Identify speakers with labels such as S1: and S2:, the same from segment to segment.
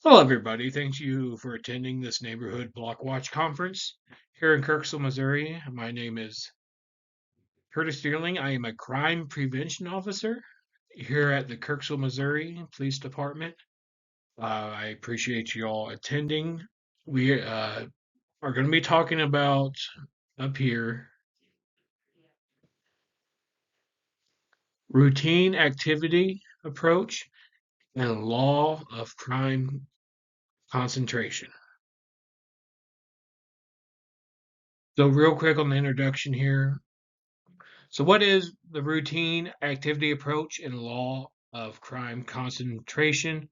S1: Hello, everybody. Thank you for attending this Neighborhood Block Watch Conference here in Kirksville, Missouri. My name is Curtis Deerling. I am a crime prevention officer here at the Kirksville, Missouri Police Department. I appreciate you all attending. We are going to be talking about up here routine activity approach and law of crime concentration. So, real quick on the introduction here. So, what is the routine activity approach and law of crime concentration?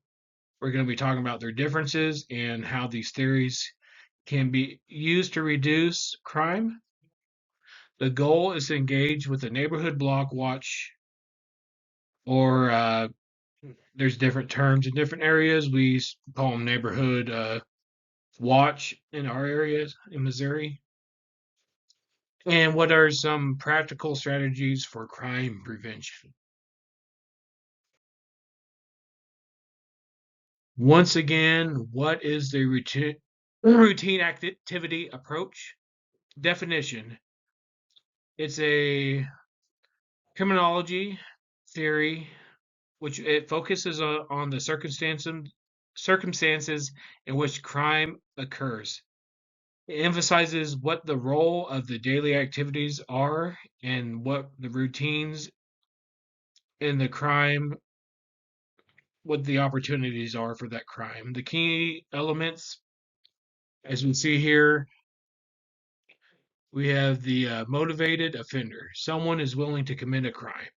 S1: We're going to be talking about their differences and how these theories can be used to reduce crime. The goal is to engage with the neighborhood block watch, or there's different terms in different areas. We call them neighborhood watch in our areas in Missouri. And what are some practical strategies for crime prevention? Once again, what is the routine activity approach? Definition: it's a criminology theory which it focuses on the circumstances in which crime occurs. It emphasizes what the role of the daily activities are and what the routines in the crime, what the opportunities are for that crime. The key elements, as we see here, we have the motivated offender. Someone is willing to commit a crime.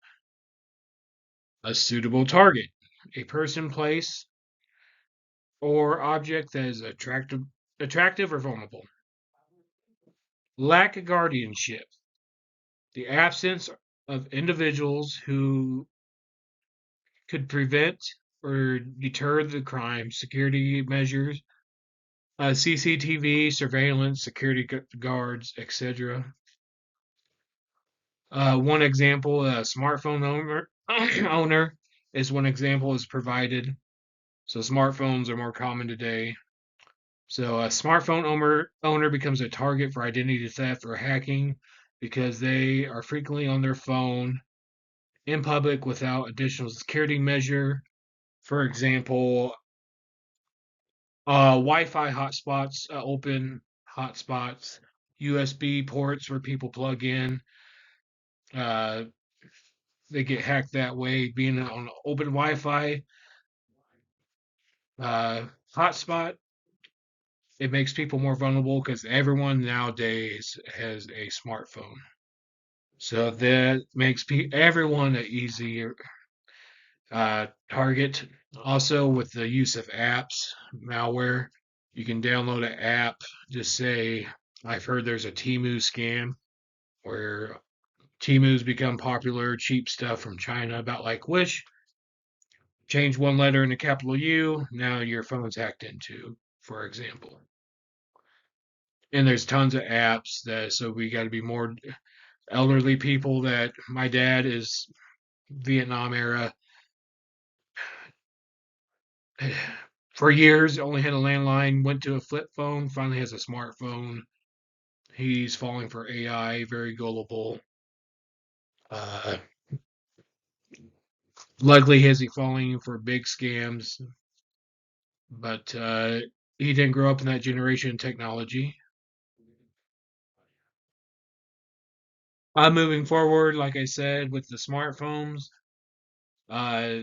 S1: A suitable target. A person, place, or object that is attractive or vulnerable. Lack of guardianship. The absence of individuals who could prevent or deter the crime. Security measures. CCTV, surveillance, security guards, etc. One example, a smartphone owner is one example is provided. So smartphones are more common today. So a smartphone owner becomes a target for identity theft or hacking because they are frequently on their phone in public without additional security measure. For example, Wi-Fi hotspots, open hotspots, USB ports where people plug in. Uh, they get hacked that way. Being on open Wi-Fi uh, hotspot, it makes people more vulnerable because everyone nowadays has a smartphone. So that makes everyone an easier target. Also, with the use of apps, malware, you can download an app. Just say, I've heard there's a Temu scam where Temu's become popular, cheap stuff from China, about like Wish. Change one letter in the capital U, now your phone's hacked into, for example. And there's tons of apps that, so we got to be more elderly people. That my dad is Vietnam era. For years, only had a landline, went to a flip phone, finally has a smartphone. He's falling for AI, very gullible. Uh, Luckily, he isn't falling for big scams, but he didn't grow up in that generation of technology. Moving forward, like I said, with the smartphones, uh,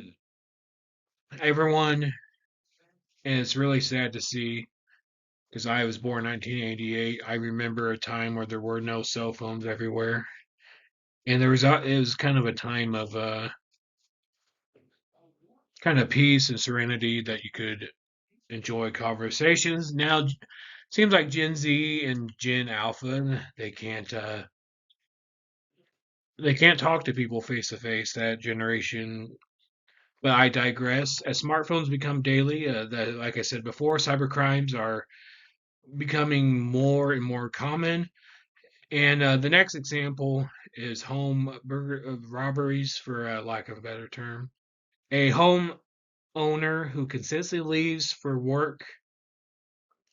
S1: everyone, and it's really sad to see because I was born 1988. I remember a time where there were no cell phones everywhere, and it was kind of a time of kind of peace and serenity that you could enjoy conversations. Now, seems like Gen Z and Gen Alpha they can't talk to people face to face. That generation. But I digress. As smartphones become daily, like I said before, cybercrimes are becoming more and more common. And the next example is home robberies, for lack of a better term. A home owner who consistently leaves for work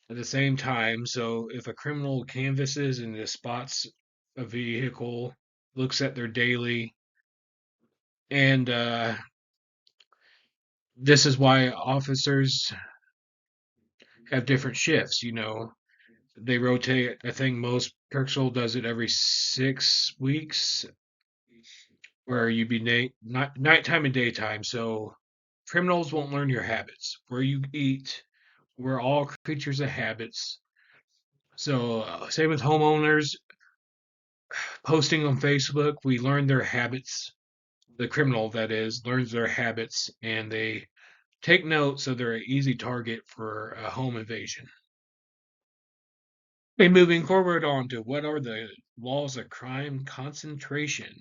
S1: at the same time. So if a criminal canvasses and just spots a vehicle, looks at their daily, and this is why officers have different shifts. They rotate. I think most Kirksville does it every 6 weeks, where you be nighttime and daytime. So criminals won't learn your habits, where you eat. We're all creatures of habits. So same with homeowners posting on Facebook. We learn their habits. The criminal, that is, learns their habits, and they take note so they're an easy target for a home invasion. Okay, moving forward on to what are the laws of crime concentration?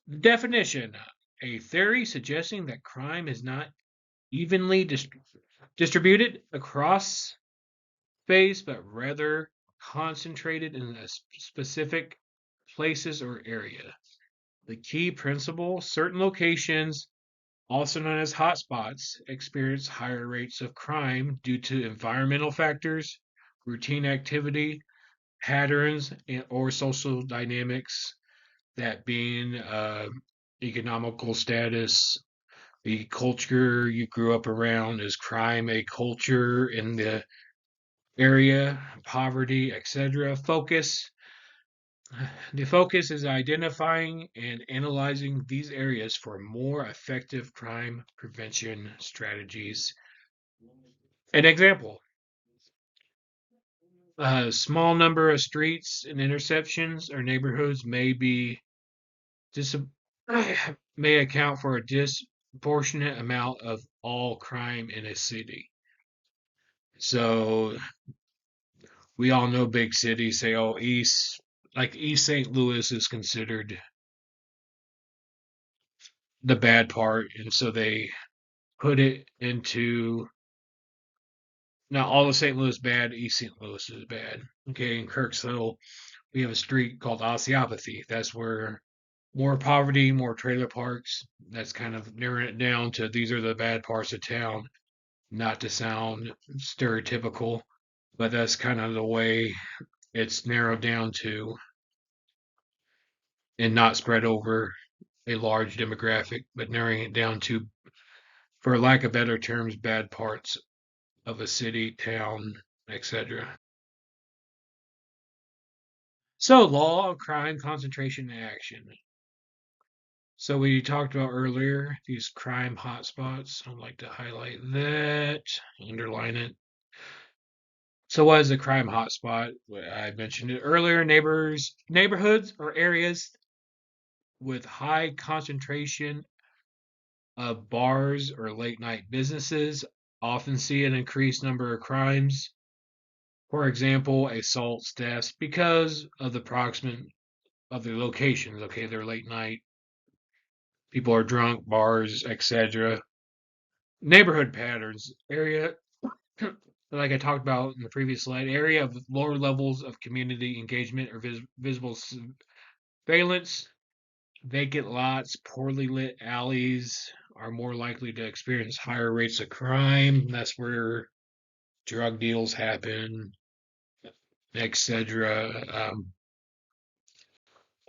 S1: The definition: a theory suggesting that crime is not evenly distributed across space, but rather concentrated in a specific places or area. The key principle: certain locations, also known as hotspots, experience higher rates of crime due to environmental factors, routine activity, patterns, or social dynamics, that being economical status, the culture you grew up around. Is crime a culture in the area, poverty, etc.? The focus is identifying and analyzing these areas for more effective crime prevention strategies. An example: a small number of streets and intersections or neighborhoods dis- may account for a disproportionate amount of all crime in a city. So we all know big cities say, oh, East St. Louis is considered the bad part, and so they put it into, not all of St. Louis bad, East St. Louis is bad. Okay, in Kirksville, we have a street called Osteopathy. That's where more poverty, more trailer parks. That's kind of narrowing it down to these are the bad parts of town. Not to sound stereotypical, but that's kind of the way it's narrowed down to, and not spread over a large demographic, but narrowing it down to, for lack of better terms, bad parts of a city, town, etc. So, law of crime concentration and action. So, we talked about earlier these crime hotspots. I'd like to highlight that, underline it. So, what is a crime hotspot? I mentioned it earlier. Neighborhoods or areas with high concentration of bars or late night businesses often see an increased number of crimes. For example, assaults, thefts, because of the proximate of their locations. Okay, they're late night, people are drunk, bars, etc. Neighborhood patterns, area, like I talked about in the previous slide, area of lower levels of community engagement or visible surveillance. Vacant lots, poorly lit alleys are more likely to experience higher rates of crime. That's where drug deals happen, etc.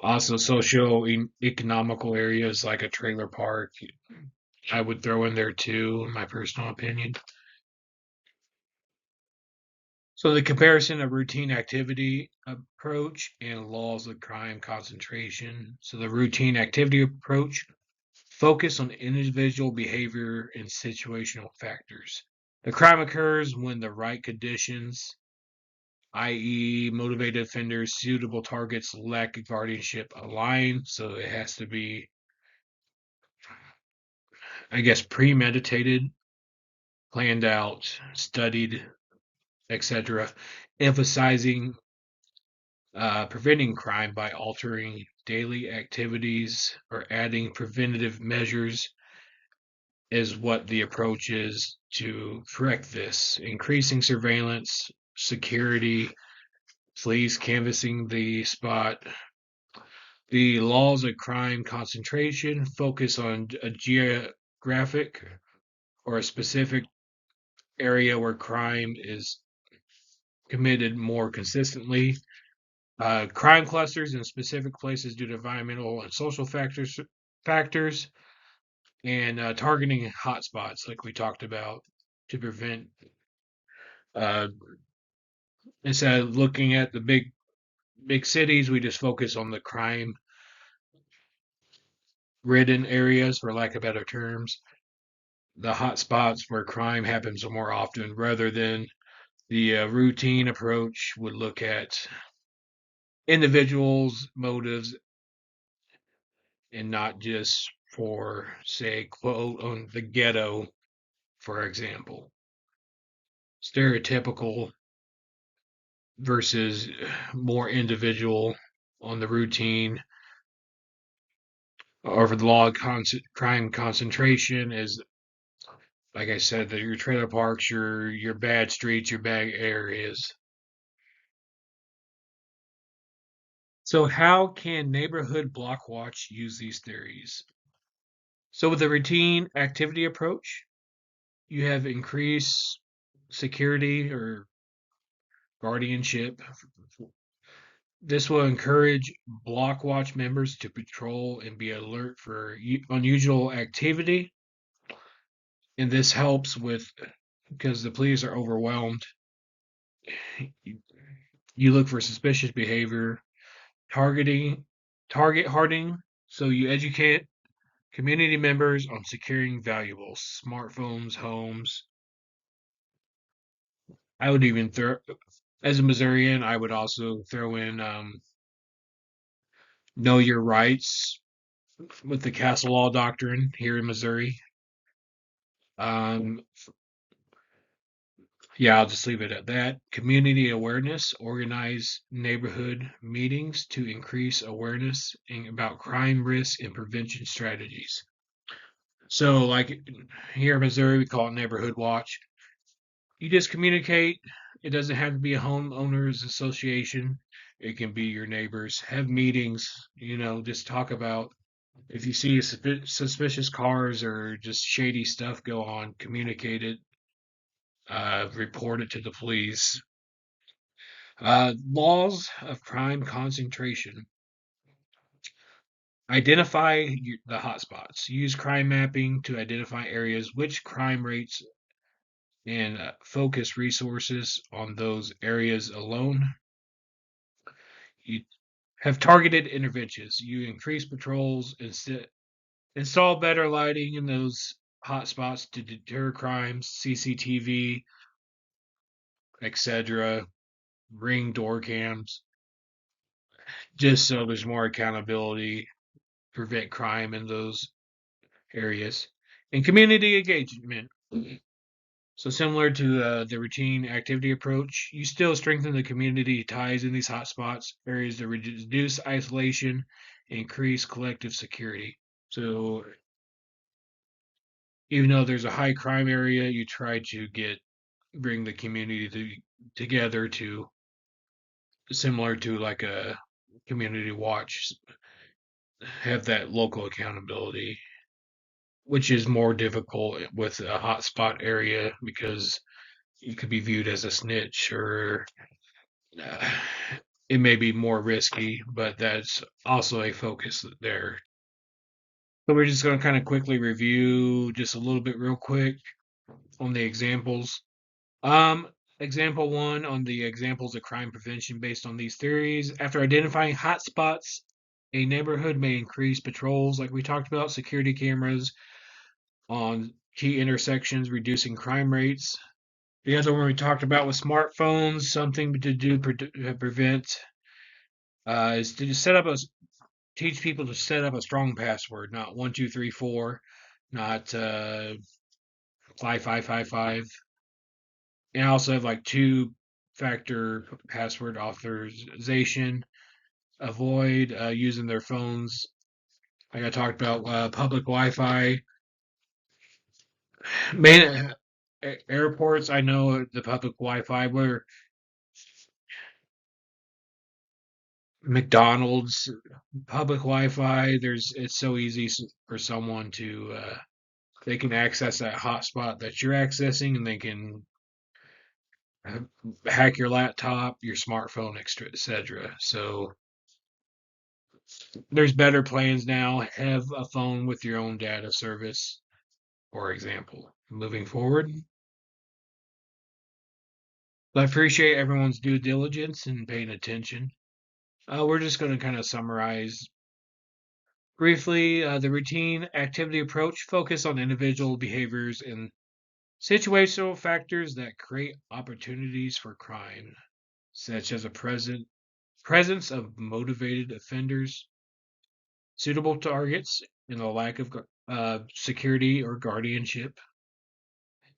S1: Also, socio-economical areas like a trailer park, I would throw in there too, in my personal opinion. So the comparison of routine activity approach and laws of crime concentration. So the routine activity approach focus on individual behavior and situational factors. The crime occurs when the right conditions, i.e., motivated offenders, suitable targets, lack of guardianship, align. So it has to be, I guess, premeditated, planned out, studied, etc., emphasizing preventing crime by altering daily activities or adding preventative measures is what the approach is to correct this. Increasing surveillance, security, police canvassing the spot. The laws of crime concentration focus on a geographic or a specific area where crime is committed more consistently. Crime clusters in specific places due to environmental and social factors, and targeting hotspots, like we talked about, to prevent. Uh, Instead of looking at the big cities, we just focus on the crime-ridden areas, for lack of better terms, the hotspots where crime happens more often, rather than the routine approach would look at individuals' motives and not just for, say, quote, on the ghetto, for example. Stereotypical versus more individual on the routine, or for the law of crime concentration is, like I said, your trailer parks, your bad streets, your bad areas. So how can neighborhood block watch use these theories? So with the routine activity approach, you have increased security or guardianship. This will encourage block watch members to patrol and be alert for unusual activity. And this helps with, because the police are overwhelmed, you look for suspicious behavior, targeting, target hardening. So you educate community members on securing valuables, smartphones, homes. I would even throw, as a Missourian, I would also throw in know your rights with the castle law doctrine here in Missouri. Um, yeah, I'll just leave it at that. Community awareness, organize neighborhood meetings to increase awareness about crime risk and prevention strategies. So, like here in Missouri, we call it neighborhood watch. You just communicate. It doesn't have to be a homeowners association. It can be your neighbors. Have meetings, just talk about if you see suspicious cars or just shady stuff go on, communicate it, report it to the police. Laws of crime concentration. Identify the hotspots. Use crime mapping to identify areas which crime rates and focus resources on those areas alone. You have targeted interventions. You increase patrols, install better lighting in those hotspots to deter crimes, CCTV, etc., ring door cams, just so there's more accountability, prevent crime in those areas. And community engagement. So similar to the routine activity approach, you still strengthen the community ties in these hotspots areas to reduce isolation, increase collective security. So even though there's a high crime area, you try to bring the community together to, similar to like a community watch, have that local accountability, which is more difficult with a hotspot area because you could be viewed as a snitch, or uh, it may be more risky, but that's also a focus there. So we're just going to kind of quickly review just a little bit real quick on the examples. Um, Example one on the examples of crime prevention based on these theories. After identifying hotspots, a neighborhood may increase patrols, like we talked about, security cameras on key intersections, reducing crime rates. The other one we talked about with smartphones, something to do to prevent is to just teach people to set up a strong password, not 1234, not 5555. And I also have like two-factor password authorization. Avoid using their phones. Like I talked about, public Wi-Fi. Main airports, I know the public Wi-Fi. Where McDonald's public Wi-Fi, it's so easy for someone to they can access that hotspot that you're accessing, and they can hack your laptop, your smartphone, etc. So there's better plans now. Have a phone with your own data service, for example. Moving forward, I appreciate everyone's due diligence and paying attention. We're just going to kind of summarize briefly the routine activity approach. Focus on individual behaviors and situational factors that create opportunities for crime, such as a presence of motivated offenders, suitable targets, and a lack of security or guardianship.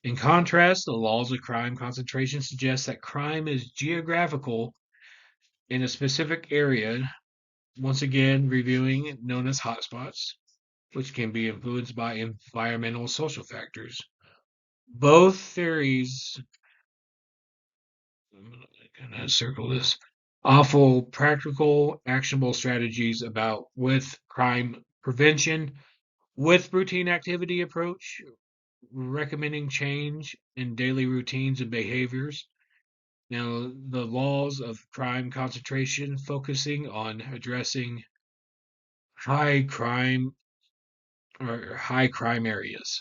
S1: In contrast, the laws of crime concentration suggest that crime is geographical in a specific area, once again reviewing known as hotspots, which can be influenced by environmental and social factors. Both theories, I'm going to circle this, offer practical, actionable strategies about with crime prevention, with routine activity approach, recommending change in daily routines and behaviors. Now, the laws of crime concentration focusing on addressing high crime or high crime areas.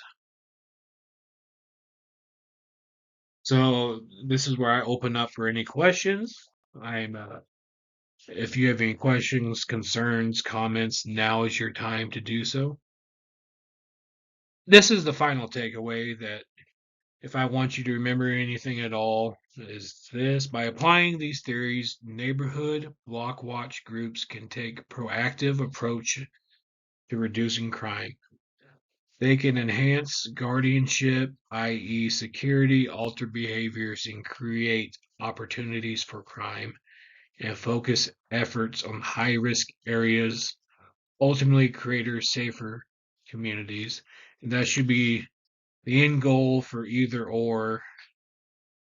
S1: So this is where I open up for any questions. I'm if you have any questions, concerns, comments, now is your time to do so. This is the final takeaway that if I want you to remember anything at all, is this. By applying these theories, neighborhood block watch groups can take a proactive approach to reducing crime. They can enhance guardianship, i.e., security, alter behaviors, and create opportunities for crime, and focus efforts on high risk areas, ultimately create safer communities. And that should be the end goal for either or,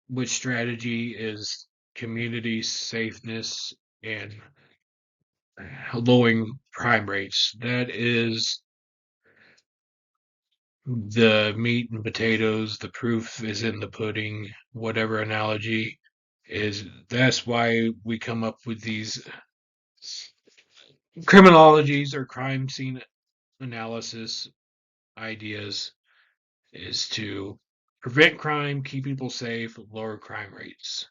S1: which strategy is community safeness and lowering crime rates. That is the meat and potatoes. The proof is in the pudding, whatever analogy is. That's why we come up with these criminologies or crime scene analysis ideas, is to prevent crime, keep people safe, lower crime rates.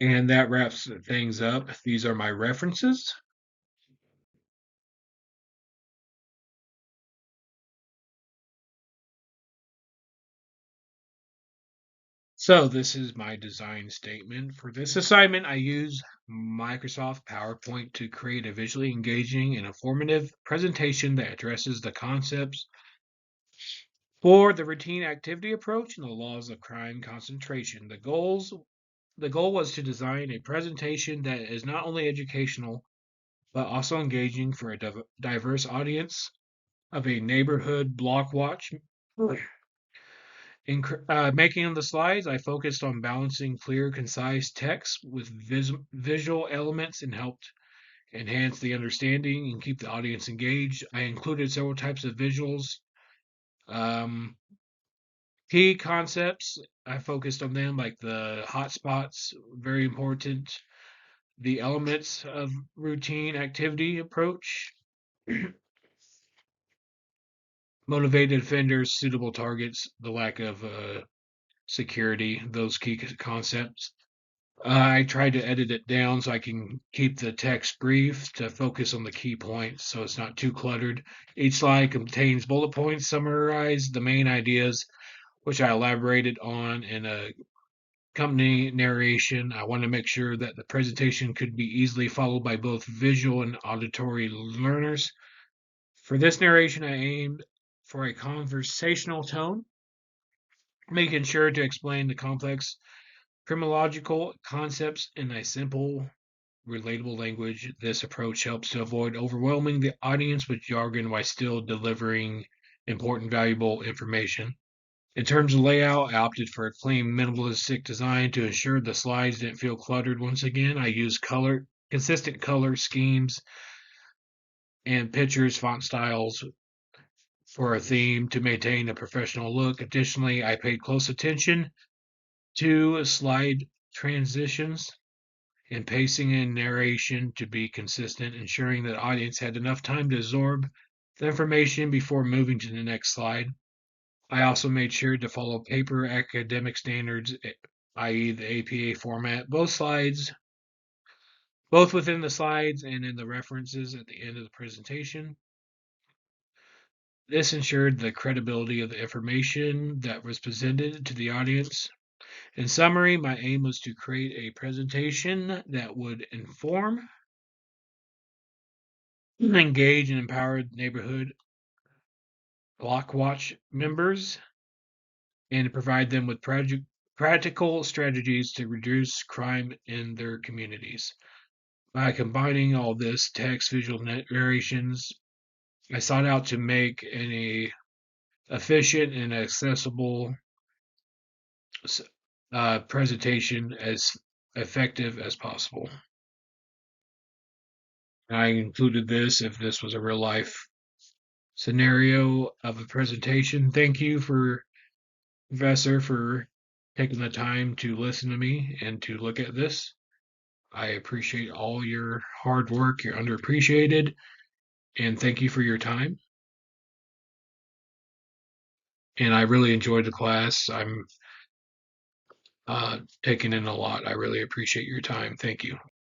S1: And that wraps things up. These are my references. So this is my design statement. For this assignment, I use Microsoft PowerPoint to create a visually engaging and informative presentation that addresses the concepts for the routine activity approach and the laws of crime concentration. The goal was to design a presentation that is not only educational but also engaging for a diverse audience of a neighborhood block watch. In making the slides, I focused on balancing clear, concise text with visual elements and helped enhance the understanding and keep the audience engaged. I included several types of visuals. Um, Key concepts, I focused on them, like the hotspots, very important. The elements of routine activity approach, motivated offenders, suitable targets, the lack of security, those key concepts. I tried to edit it down so I can keep the text brief to focus on the key points so it's not too cluttered. Each slide contains bullet points, summarize the main ideas, which I elaborated on in a company narration. I want to make sure that the presentation could be easily followed by both visual and auditory learners. For this narration, I aimed for a conversational tone, making sure to explain the complex criminological concepts in a simple, relatable language. This approach helps to avoid overwhelming the audience with jargon while still delivering important, valuable information. In terms of layout, I opted for a clean, minimalistic design to ensure the slides didn't feel cluttered. Once again, I used consistent color schemes and pictures, font styles for a theme to maintain a professional look. Additionally, I paid close attention to slide transitions and pacing and narration to be consistent, ensuring that audience had enough time to absorb the information before moving to the next slide. I also made sure to follow paper academic standards, i.e., the APA format, both within the slides and in the references at the end of the presentation. This ensured the credibility of the information that was presented to the audience. In summary, my aim was to create a presentation that would inform, engage, and empower neighborhood Block Watch members and provide them with practical strategies to reduce crime in their communities. By combining all this text, visual narrations, I sought out to make an efficient and accessible presentation as effective as possible. I included this if this was a real life scenario of a presentation. Thank you Professor, for taking the time to listen to me and to look at this. I appreciate all your hard work. You're underappreciated, and thank you for your time. And I really enjoyed the class. I'm taking in a lot. I really appreciate your time. Thank you.